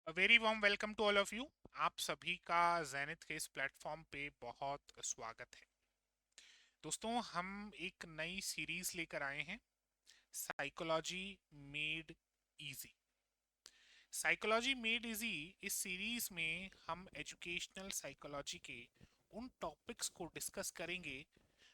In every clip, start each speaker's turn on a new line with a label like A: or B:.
A: Very warm welcome to all of you. आप सभी का जेनिथ के इस प्लेटफॉर्म पे बहुत स्वागत है। दोस्तों, हम एक नई सीरीज लेकर आए हैं, psychology made easy. Psychology made easy इस सीरीज में हम एजुकेशनल साइकोलॉजी के उन टॉपिक्स को डिस्कस करेंगे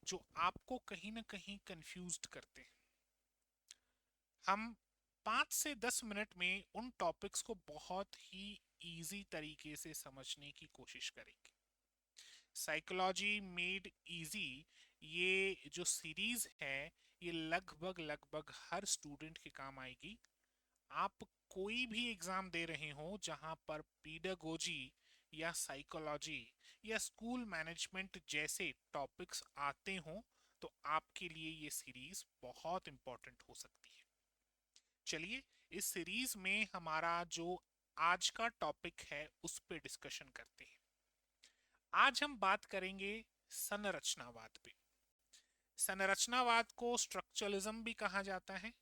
A: जो आपको कहीं ना कहीं कंफ्यूज्ड करते हैं। हम 5 से 10 मिनट में उन टॉपिक्स को बहुत ही इजी तरीके से समझने की कोशिश करेंगे। साइकोलॉजी मेड इजी ये जो सीरीज है, ये लगभग लगभग हर स्टूडेंट के काम आएगी। आप कोई भी एग्जाम दे रहे हो जहां पर पीडागोजी या साइकोलॉजी या स्कूल मैनेजमेंट जैसे टॉपिक्स आते हो, तो आपके लिए ये सीरीज बहुत इंपॉर्टेंट हो सकती है। चलिए, इस सीरीज में हमारा जो आज का टॉपिक है उस पे डिस्कशन करते हैं। आज हम बात करेंगे संरचनावाद पे। संरचनावाद को स्ट्रक्चरलिज्म भी कहा जाता है,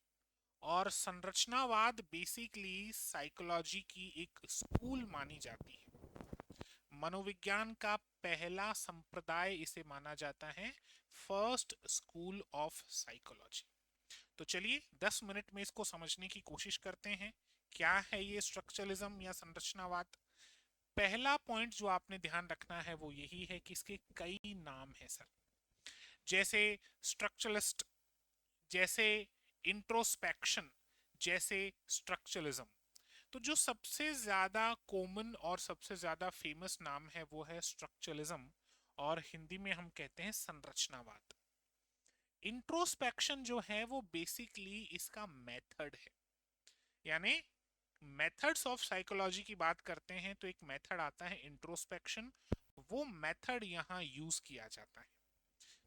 A: और संरचनावाद बेसिकली साइकोलॉजी की एक स्कूल मानी जाती है। मनोविज्ञान का पहला संप्रदाय इसे माना जाता है, फर्स्ट स्कूल ऑफ साइकोलॉजी। तो चलिए 10 मिनट में इसको समझने की कोशिश करते हैं। क्या है ये स्ट्रक्चरलिज्म या संरचनावाद? पहला पॉइंट जो आपने ध्यान रखना है वो यही है कि इसके कई नाम हैं सर, जैसे स्ट्रक्चरलिस्ट, जैसे इंट्रोस्पेक्शन, जैसे स्ट्रक्चरलिज्म। तो जो सबसे ज्यादा कॉमन और सबसे ज्यादा फेमस नाम है वो है स्ट्रक्चरलिज्म, और हिंदी में हम कहते हैं संरचनावाद। इंट्रोस्पेक्शन जो है वो बेसिकली इसका मेथड है, यानी मेथड्स ऑफ साइकोलॉजी की बात करते हैं तो एक मेथड आता है इंट्रोस्पेक्शन, वो मेथड यहाँ यूज किया जाता है।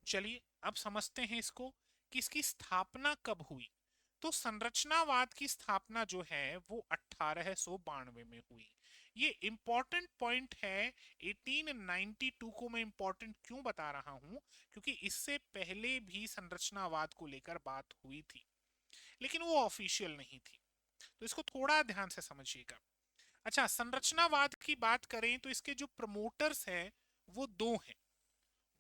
A: चलिए अब समझते हैं इसको कि इसकी स्थापना कब हुई। तो संरचनावाद की स्थापना जो है वो 1892 में हुई। ये इंपॉर्टेंट पॉइंट है। 1892 को मैं इंपॉर्टेंट क्यों बता रहा हूं, क्योंकि इससे पहले भी संरचनावाद को लेकर बात हुई थी, लेकिन वो ऑफिशियल नहीं थी। तो इसको थोड़ा ध्यान से समझिएगा। अच्छा, संरचनावाद की बात करें तो इसके जो प्रमोटर्स हैं वो दो हैं,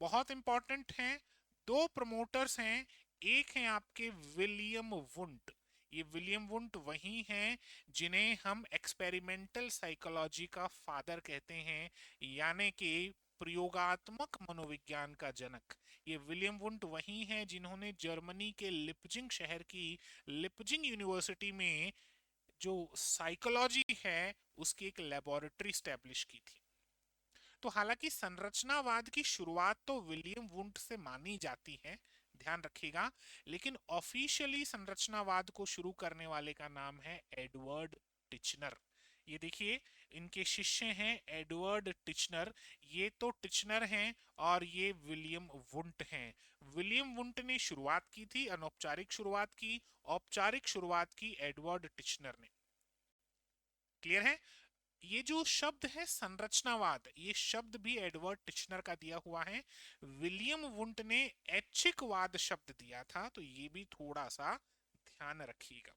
A: बहुत इंपॉर्टेंट हैं। दो प्रमोटर्स हैं। एक हैं आपके विलियम वुंट। ये विलियम वुंट वही हैं जिन्हें हम एक्सपेरिमेंटल साइकोलॉजी का फादर कहते हैं, यानी कि प्रयोगात्मक मनोविज्ञान का जनक। ये विलियम वुंट वही हैं जिन्होंने जर्मनी के लिपजिंग शहर की लिपजिंग यूनिवर्सिटी में जो साइकोलॉजी है उसकी एक लेबोरेटरी स्टैब्लिश की थी। तो हालांकि संरचनावाद की शुरुआत तो विलियम वुंट से मानी जाती है, ध्यान रखिएगा, लेकिन ऑफिशियली संरचनावाद को शुरू करने वाले का नाम है एडवर्ड टिचनर। ये देखिए, इनके शिष्य हैं एडवर्ड टिचनर। ये तो टिचनर हैं और ये विलियम वुंट हैं। विलियम वुंट ने शुरुआत की थी, अनौपचारिक शुरुआत की, औपचारिक शुरुआत की एडवर्ड टिचनर ने। क्लियर है? ये जो शब्द है संरचनावाद, ये शब्द भी एडवर्ड टिचनर का दिया हुआ है। विलियम वुंट ने ऐच्छिकवाद शब्द दिया था, तो ये भी थोड़ा सा ध्यान रखिएगा।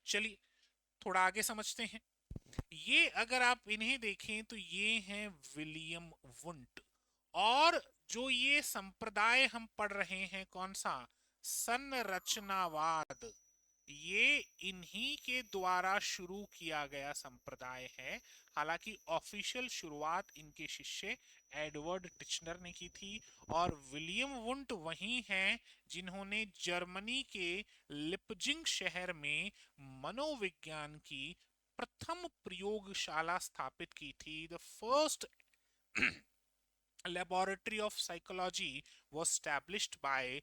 A: चलिए थोड़ा आगे समझते हैं। ये अगर आप इन्हें देखें तो ये हैं विलियम वुंट, और जो ये संप्रदाय हम पढ़ रहे हैं कौन सा, संरचनावाद, ये इन्हीं के द्वारा शुरू किया गया संप्रदाय है। हालांकि ऑफिशियल शुरुआत इनके शिष्य एडवर्ड टिचनर ने की थी, और विलियम वुंट वही हैं जिन्होंने जर्मनी के लिपजिंग शहर में मनोविज्ञान की प्रथम प्रयोगशाला स्थापित की थी। The first laboratory of psychology was established by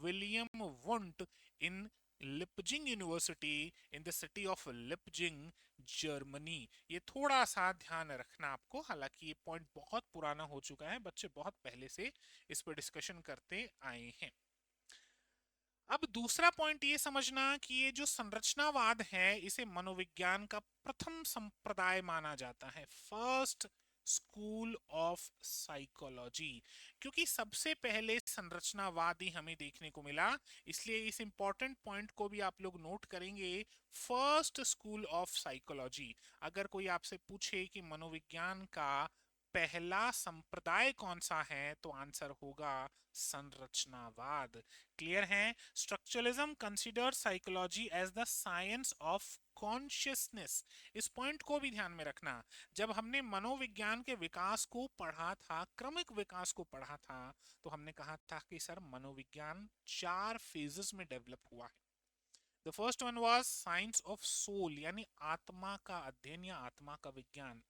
A: William Wundt in Leipzig university in the city of Leipzig, Germany. ये थोड़ा सा ध्यान रखना आपको, हालांकि ये पॉइंट बहुत पुराना हो चुका है, बच्चे बहुत पहले से इस पर डिस्कशन करते आए हैं। अब दूसरा पॉइंट ये समझना कि ये जो संरचनावाद है इसे मनोविज्ञान का प्रथम संप्रदाय माना जाता है, फर्स्ट स्कूल ऑफ साइकोलॉजी, क्योंकि सबसे पहले संरचनावाद ही हमें देखने को मिला, इसलिए इस इंपॉर्टेंट पॉइंट को भी आप लोग नोट करेंगे। First school of psychology. अगर कोई आपसे पूछे कि मनोविज्ञान का पहला संप्रदाय कौन सा है, तो आंसर होगा संरचनावाद। क्लियर है? Structuralism consider psychology as the science of consciousness. इस पॉइंट को भी ध्यान में रखना। जब हमने मनोविज्ञान के विकास को पढ़ा था, क्रमिक विकास को पढ़ा था, तो हमने कहा था कि सर मनोविज्ञान 4 फेजेस में डेवलप हुआ है। The first one was science of soul, यानी आत्मा का अध्ययन या आत्मा का विज्ञान।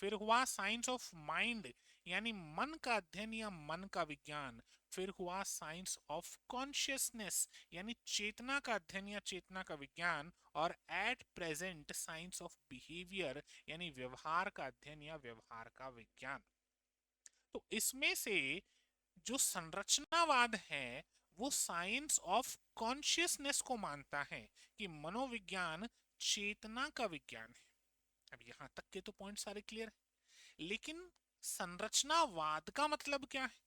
A: फिर हुआ साइंस ऑफ माइंड, यानी मन का अध्ययन या मन का विज्ञान। फिर हुआ साइंस ऑफ कॉन्शियसनेस, यानी चेतना का अध्ययन या चेतना का विज्ञान। और at present science of behaviour, यानी व्यवहार का अध्ययन या व्यवहार का विज्ञान। तो इसमें से जो संरचनावाद है वो साइंस ऑफ कॉन्शियसनेस को मानता है कि मनोविज्ञान चेतना का विज्ञान है। अब यहां तक के तो पॉइंट सारे क्लियर है, लेकिन संरचनावाद का मतलब क्या है,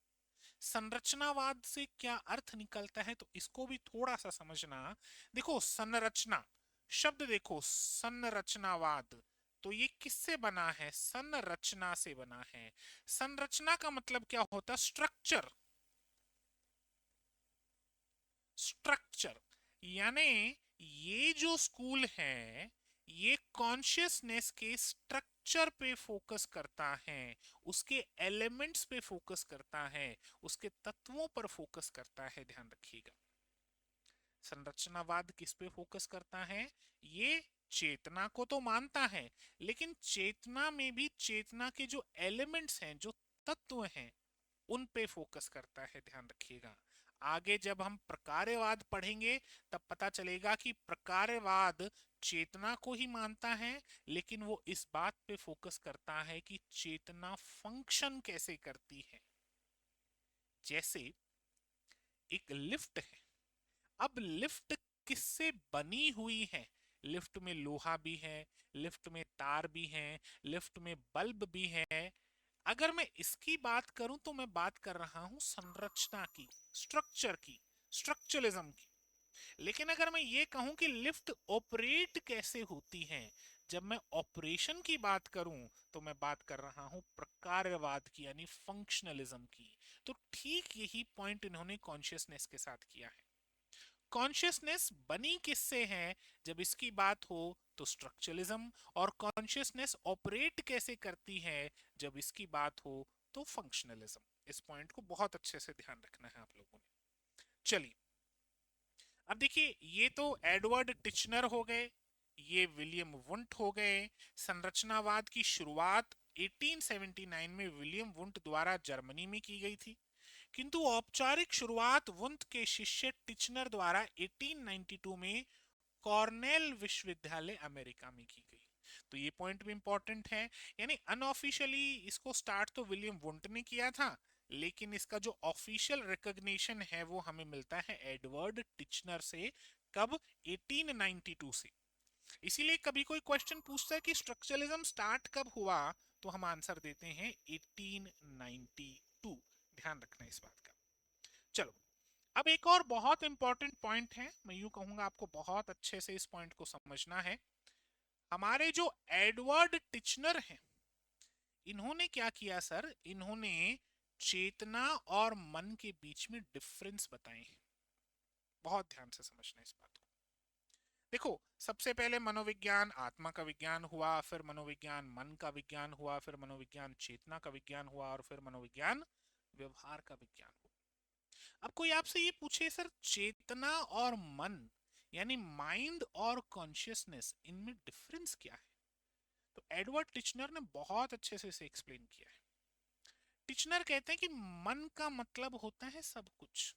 A: संरचनावाद से क्या अर्थ निकलता है, तो इसको भी थोड़ा सा समझना। देखो संरचना शब्द, देखो संरचनावाद, तो ये किससे बना है? संरचना से बना है। संरचना का मतलब क्या होता? स्ट्रक्चर। स्ट्रक्चर यानी ये जो स्कूल है ये कॉन्शियसनेस के स्ट्रक्चर पे फोकस करता है, उसके एलिमेंट्स पे फोकस करता है, उसके तत्वों पर फोकस करता है। ध्यान रखिएगा, संरचनावाद किस पे फोकस करता है? ये चेतना को तो मानता है, लेकिन चेतना में भी चेतना के जो एलिमेंट्स हैं, जो तत्व हैं, उन पे फोकस करता है। ध्यान रखिएगा, आगे जब हम प्रकार्यवाद पढ़ेंगे तब पता चलेगा कि प्रकार्यवाद चेतना को ही मानता है, लेकिन वो इस बात पे फोकस करता है कि चेतना फंक्शन कैसे करती है। जैसे एक लिफ्ट है, अब लिफ्ट किससे बनी हुई है? लिफ्ट में लोहा भी है, लिफ्ट में तार भी है, लिफ्ट में बल्ब भी है। अगर मैं इसकी बात करूं तो मैं बात कर रहा हूं संरचना की, स्ट्रक्चर की, स्ट्रक्चरलिज्म की। लेकिन अगर मैं ये कहूं कि लिफ्ट ऑपरेट कैसे होती है, जब मैं ऑपरेशन की बात करूं तो मैं बात कर रहा हूं प्रकार्यवाद की, यानी फंक्शनलिज्म की। तो ठीक यही पॉइंट इन्होंने कॉन्शियसनेस के साथ किया है। कॉन्शियसनेस बनी किससे है? जब इसकी बात हो तो स्ट्रक्चरलिज्म, और कॉन्शियसनेस ऑपरेट कैसे करती है जब इसकी बात हो तो फंक्शनलिज्म। इस पॉइंट को बहुत अच्छे से ध्यान रखना है आप लोगों ने। चलिए अब देखिए, ये तो एडवर्ड टिचनर हो गए, ये विलियम वुंट हो गए। संरचनावाद की शुरुआत 1879 में विलियम वुंट द्वारा जर्मनी में की गई थी, किंतु औपचारिक शुरुआत वुंट के शिष्य टिचनर द्वारा 1892 में कॉर्नेल विश्वविद्यालय अमेरिका में की गई। तो ये पॉइंट भी इंपॉर्टेंट है, यानी अनऑफिशियली इसको स्टार्ट तो विलियम वुंट ने किया था, लेकिन इसका जो ऑफिशियल रिकॉग्निशन है वो हमें मिलता है एडवर्ड टिचनर से। कब? 1892 से। इसीलिए कभी कोई क्वेश्चन पूछता है कि स्ट्रक्चरलिज्म स्टार्ट कब हुआ, तो हम आंसर देते हैं 1892। ध्यान रखना इस बात का। चलो अब एक और बहुत इंपॉर्टेंट पॉइंट है, मैं यूं कहूंगा आपको बहुत अच्छे से इस पॉइंट को समझना है। हमारे जो एडवर्ड टिचनर हैं, इन्होंने क्या किया सर? इन्होंने चेतना और मन के बीच में डिफरेंस बताए हैं। बहुत ध्यान से समझना इस बात को। देखो सबसे पहले मनोविज्ञान आत्मा का विज्ञान हुआ, फिर मनोविज्ञान मन का विज्ञान हुआ, फिर मनोविज्ञान चेतना का विज्ञान हुआ, और फिर मनोविज्ञान व्यवहार का विज्ञान हुआ। अब कोई आपसे ये पूछे सर चेतना और मन यानी माइंड और कॉन्शियसनेस, इनमें डिफरेंस क्या है? तो एडवर्ड टिचनर ने बहुत अच्छे से इसे एक्सप्लेन किया है। टिचनर कहते हैं कि मन का मतलब होता है सब कुछ,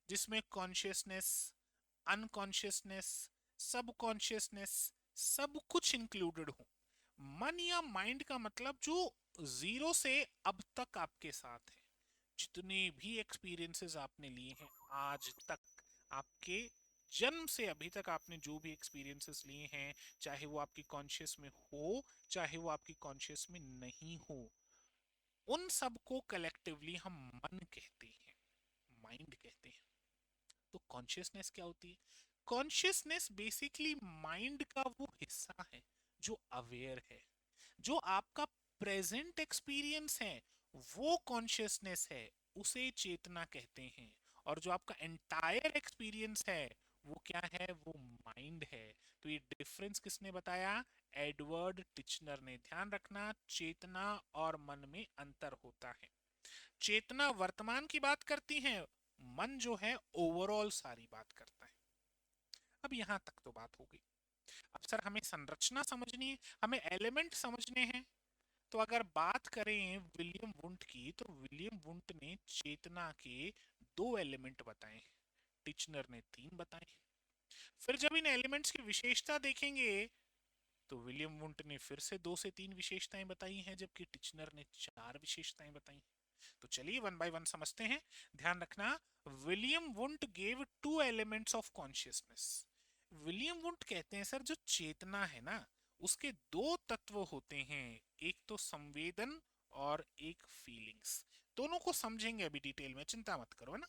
A: जिसमें कॉन्शियसनेस, अनकॉन्शियसनेस, सबकॉन्शियसनेस, सब कुछ इंक्लूडेड हो। मन या माइंड का मतलब जो जीरो से अब तक आपके साथ है, जितने भी एक्सपीरियंसेस आपने लिए हैं आज तक, आपके जन्म से अभी तक आपने जो भी एक्सपीरियंसेस लिए हैं, चाहे वो आपकी कॉन्शियस में हो चाहे वो आपकी कॉन्शियस में नहीं हो, उन सब को कलेक्टिवली हम मन कहते हैं, माइंड कहते हैं। तो कॉन्शियसनेस क्या होती है? कॉन्शियसनेस बेसिकली माइंड का वो हिस्सा है जो अवेयर है। जो आपका प्रेजेंट एक्सपीरियंस है वो कॉन्शियसनेस है, उसे चेतना कहते हैं। और जो आपका एंटायर एक्सपीरियंस है वो क्या है? वो माइंड है। तो ये डिफरेंस किसने बताया? एडवर्ड टिचनर ने। ध्यान रखना, चेतना और मन में अंतर होता है। चेतना वर्तमान की बात करती है, मन जो है ओवरऑल सारी बात करता है। अब यहां तक तो बात हो गई। अब सर हमें संरचना समझनी है, हमें एलिमेंट समझने हैं। तो अगर बात करें विलियम वुंट की, तो विलियम वुंट ने चेतना के 2 एलिमेंट बताए, टिचनर ने 3 बताए। फिर जब इन एलिमेंट्स की विशेषता देखेंगे तो विलियम वुंट ने फिर से 2 से 3 विशेषताएं बताई हैं, जबकि टिचनर ने 4 विशेषताएं बताई। तो चलिए वन बाय वन समझते हैं। ध्यान रखना, William Wundt gave 2 elements of consciousness. William Wundt कहते हैं सर जो चेतना है ना, उसके 2 तत्व होते हैं, एक तो संवेदन और एक फीलिंग्स। दोनों को समझेंगे अभी डिटेल में, चिंता मत करो, है ना।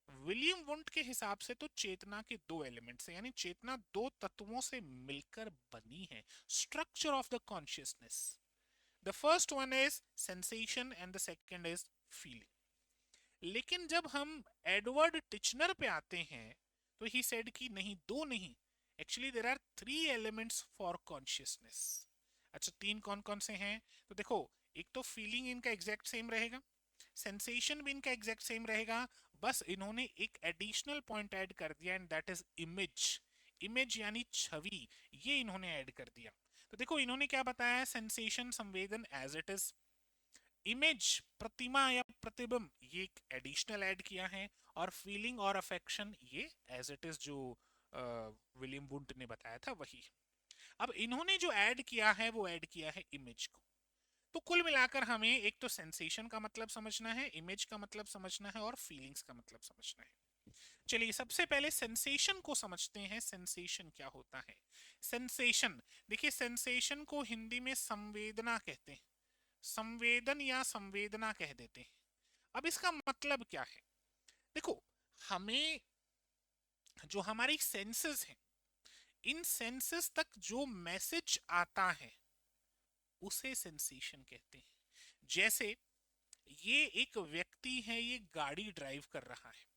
A: विलियम वुंट के हिसाब से तो चेतना के 2 एलिमेंट्स हैं, यानी चेतना 2 तत्वों से मिलकर बनी है। Structure of the consciousness, the first one is sensation and the second is feeling. लेकिन जब हम एडवर्ड टिचनर पे आते हैं तो ही सेड कि नहीं, 2 नहीं, actually there are 3 elements for consciousness. अच्छा, 3 कौन कौन से हैं? तो देखो, एक तो फीलिंग इनका एग्जैक्ट सेम रहेगा, सेंसेशन भी इनका एग्जैक्ट सेम रहेगा, बस इन्होंने एक एडिशनल पॉइंट ऐड कर दिया and that is image. Image यानी छवि, ये इन्होंने ऐड कर दिया। तो देखो इन्होंने क्या बताया, सेंसेशन संवेदन एज इट इज, इमेज प्रतिमा या प्रतिबिंब ये एक एडिशनल ऐड किया है, और फीलिंग और अफेक्शन ये एज इट इज जो विलियम वुंट ने बताया था वही। अब इन्होंने जो ऐड किया है वो ऐड किया है इमेज को। तो कुल मिलाकर हमें एक तो सेंसेशन का मतलब समझना है, इमेज का मतलब समझना है और फीलिंग्स का मतलब समझना है। चलिए सबसे पहले सेंसेशन को समझते हैं, सेंसेशन क्या होता है। सेंसेशन, देखिए सेंसेशन को हिंदी में संवेदना कहते हैं, संवेदन या संवेदना कह देते हैं। अब इसका मतलब क्या है? देखो, हमें जो हमारी सेंसेस हैं, इन सेंसेस तक जो मैसेज आता है उसे सेंसेशन कहते हैं। जैसे ये एक व्यक्ति है, ये गाड़ी ड्राइव कर रहा है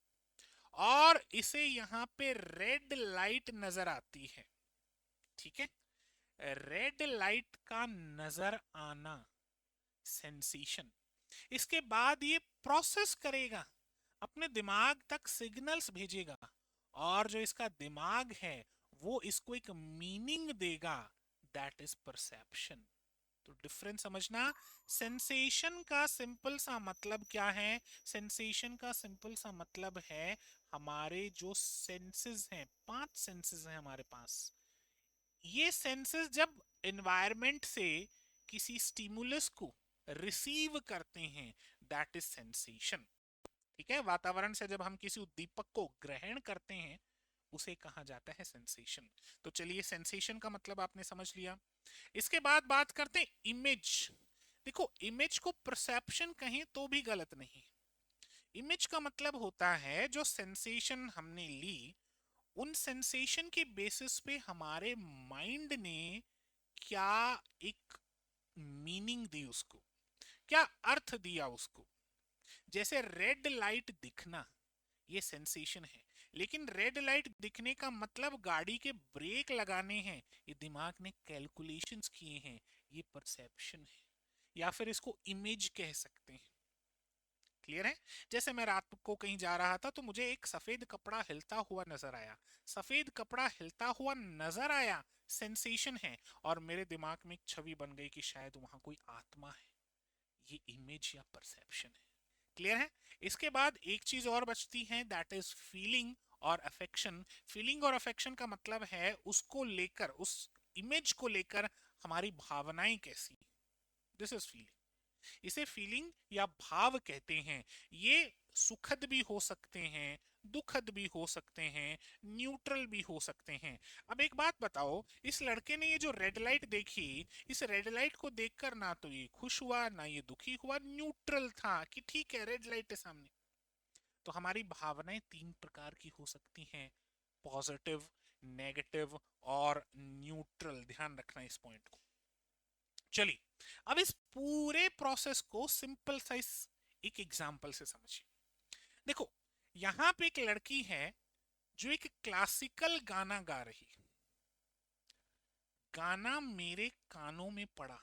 A: और इसे यहां पे रेड लाइट नजर आती है, ठीक है। रेड लाइट का नजर आना सेंसेशन। इसके बाद ये प्रोसेस करेगा, अपने दिमाग तक सिग्नल्स भेजेगा, और जो इसका दिमाग है वो इसको एक मीनिंग देगा, दैट इज परसेप्शन। तो डिफरेंस समझना, सेंसेशन का सिंपल सा मतलब क्या है? सेंसेशन का सिंपल सा मतलब है हमारे जो सेंसेस हैं, 5 सेंसेस हैं हमारे पास, ये सेंसेस जब एनवायरनमेंट से किसी स्टिमुलस को रिसीव करते हैं, दैट इज सेंसेशन, ठीक है। वातावरण से जब हम किसी उद्दीपक को ग्रहण करते हैं उसे कहा जाता है सेंसेशन। तो चलिए सेंसेशन का मतलब आपने समझ लिया। इसके बाद बात करते हैं इमेज। देखो, इमेज को परसेप्शन कहें तो भी गलत नहीं। इमेज का मतलब होता है जो सेंसेशन हमने ली, उन सेंसेशन के बेसिस पे हमारे माइंड ने क्या एक मीनिंग दी उसको, क्या अर्थ दिया उसको। जैसे रेड लाइट दिखना, ये सेंसेशन है, लेकिन रेड लाइट दिखने का मतलब गाड़ी के ब्रेक लगाने हैं, ये दिमाग ने कैलकुलेशंस किए हैं, ये परसेप्शन है, या फिर इसको इमेज कह सकते हैं। क्लियर है? जैसे मैं रात को कहीं जा रहा था तो मुझे एक सफेद कपड़ा हिलता हुआ नजर आया, सफेद कपड़ा हिलता हुआ नजर आया, सेंसेशन है, और मेरे दिमाग में एक छवि बन गई कि शायद वहां कोई आत्मा है, ये इमेज या परसेप्शन है। क्लियर है? इसके बाद एक चीज और बचती है, दैट इज फीलिंग और अफेक्शन। फीलिंग और अफेक्शन का मतलब है उसको लेकर, उस इमेज को लेकर हमारी भावनाएं कैसी, दिस इज फीलिंग। इसे फीलिंग या भाव कहते हैं। ये सुखद भी हो सकते हैं, दुखद भी हो सकते हैं, न्यूट्रल भी हो सकते हैं। अब एक बात बताओ, इस लड़के ने ये जो रेड लाइट देखी, इस रेड लाइट को देखकर ना तो ये खुश हुआ ना ये दुखी हुआ, न्यूट्रल था कि ठीक है रेड लाइट है सामने। तो हमारी भावनाएं तीन प्रकार की हो सकती हैं, पॉजिटिव, नेगेटिव और न्यूट्रल। ध्यान रखना इस पॉइंट को। चलिए अब इस पूरे प्रोसेस को सिंपल साइज एक एग्जांपल से समझिए। देखो यहां पे एक लड़की है जो एक क्लासिकल गाना गा रही है। गाना मेरे कानों में पड़ा,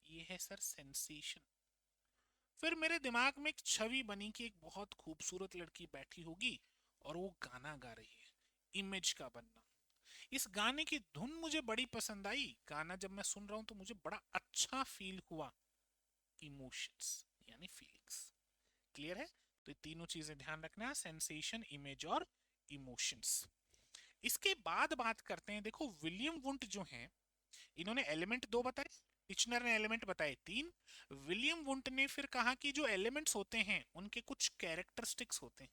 A: ये है सर सेंसेशन। फिर मेरे दिमाग में एक छवि बनी कि एक बहुत खूबसूरत लड़की बैठी होगी और वो गाना गा रही है, इमेज का बनना। इस गाने की धुन मुझे बड़ी पसंद आई, गाना जब मैं सुन रहा हूं तो मुझे बड़ा अच्छा फील हुआ, इमोशंस यानी फीलिंग्स। क्लियर है? तो ये तीनों चीजें ध्यान रखना, सेंसेशन, इमेज और इमोशंस। इसके बाद बात करते हैं, देखो विलियम वुंट जो हैं, इन्होंने एलिमेंट दो बताए, टिचनर ने एलिमेंट बताए तीन। विलियम वुंट ने फिर कहा कि जो एलिमेंट्स होते हैं उनके कुछ कैरेक्टरिस्टिक्स होते हैं,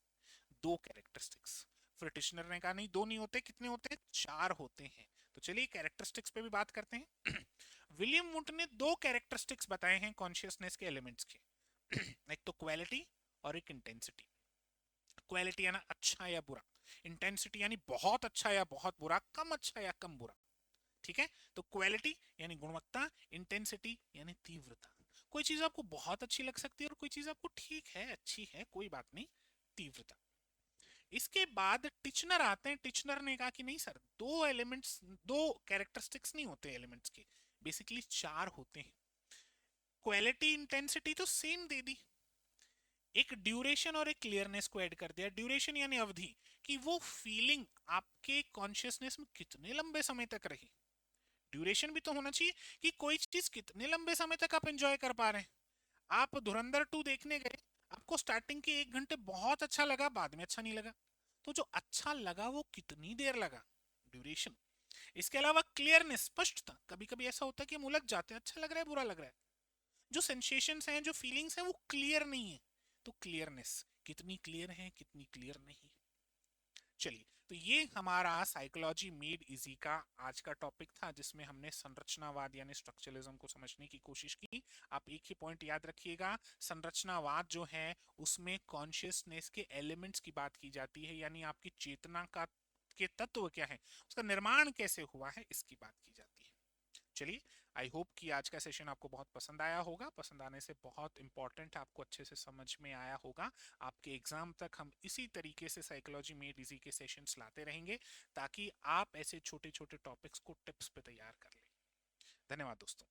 A: दो कैरेक्टरिस्टिक्स। फिर टिचनर ने कहा नहीं दो नहीं होते, कितने होते हैं, चार होते हैं। तो चलिए कैरेक्टरिस्टिक्स पे भी बात करते हैं। विलियम वुंट ने दो कैरेक्टरिस्टिक्स बताए हैं कॉन्शियसनेस के एलिमेंट्स के। एक तो क्वालिटी और एक इंटेंसिटी। क्वालिटी यानी अच्छा या बुरा, इंटेंसिटी यानी बहुत अच्छा या बहुत बुरा, कम अच्छा या कम बुरा। ठीक है? तो क्वालिटी यानी गुणवत्ता, इंटेंसिटी यानी तीव्रता। कोई चीज आपको बहुत अच्छी लग सकती है और कोई चीज आपको ठीक है, अच्छी है, कोई बात नहीं, तीव्रता। इसके बाद टिचनर आते हैं। टिचनर ने कहा कि नहीं सर, दो एलिमेंट्स, दो कैरेक्टरिस्टिक्स नहीं होते एलिमेंट्स के, बेसिकली चार होते हैं। क्वालिटी इंटेंसिटी तो सेम दे दी, एक ड्यूरेशन और एक क्लियरनेस को ऐड कर दिया। ड्यूरेशन यानी अवधि, कि वो फीलिंग आपके कॉन्शियसनेस में कितने लंबे समय तक रही। ड्यूरेशन भी तो होना चाहिए कि कोई चीज कितने लंबे समय तक आप एंजॉय कर पा रहे हैं। आप धुरंधर 2 देखने गए, आपको स्टार्टिंग के 1 घंटे बहुत अच्छा लगा, बाद में अच्छा नहीं लगा। तो जो अच्छा लगा वो कितनी देर लगा, ड्यूरेशन। इसके अलावा क्लियरनेस, स्पष्टता। कभी कभी ऐसा होता है कि हम उलझ जाते हैं, अच्छा लग रहा है बुरा लग रहा है, जो सेंसेशंस हैं, जो फीलिंग्स हैं वो क्लियर नहीं है। तो क्लियरनेस, कितनी क्लियर है, कितनी क्लियर नहीं। चलिए, तो ये हमारा साइकोलॉजी मेड इजी का आज का टॉपिक था, जिसमें हमने संरचनावाद यानी स्ट्रक्चरलिज्म को समझने की कोशिश की। आप एक ही पॉइंट याद रखिएगा, संरचनावाद जो है उसमें कॉन्शियसनेस के एलिमेंट्स की बात की जाती है, यानी आपकी चेतना का के तत्व क्या है, उसका निर्माण कैसे हुआ है, इसकी बात की जाती है। चलिए, आई होप कि आज का सेशन आपको बहुत पसंद आया होगा। पसंद आने से बहुत इंपॉर्टेंट, आपको अच्छे से समझ में आया होगा। आपके एग्जाम तक हम इसी तरीके से साइकोलॉजी मेड इजी के सेशंस लाते रहेंगे, ताकि आप ऐसे छोटे छोटे टॉपिक्स को टिप्स पे तैयार कर लें। धन्यवाद दोस्तों।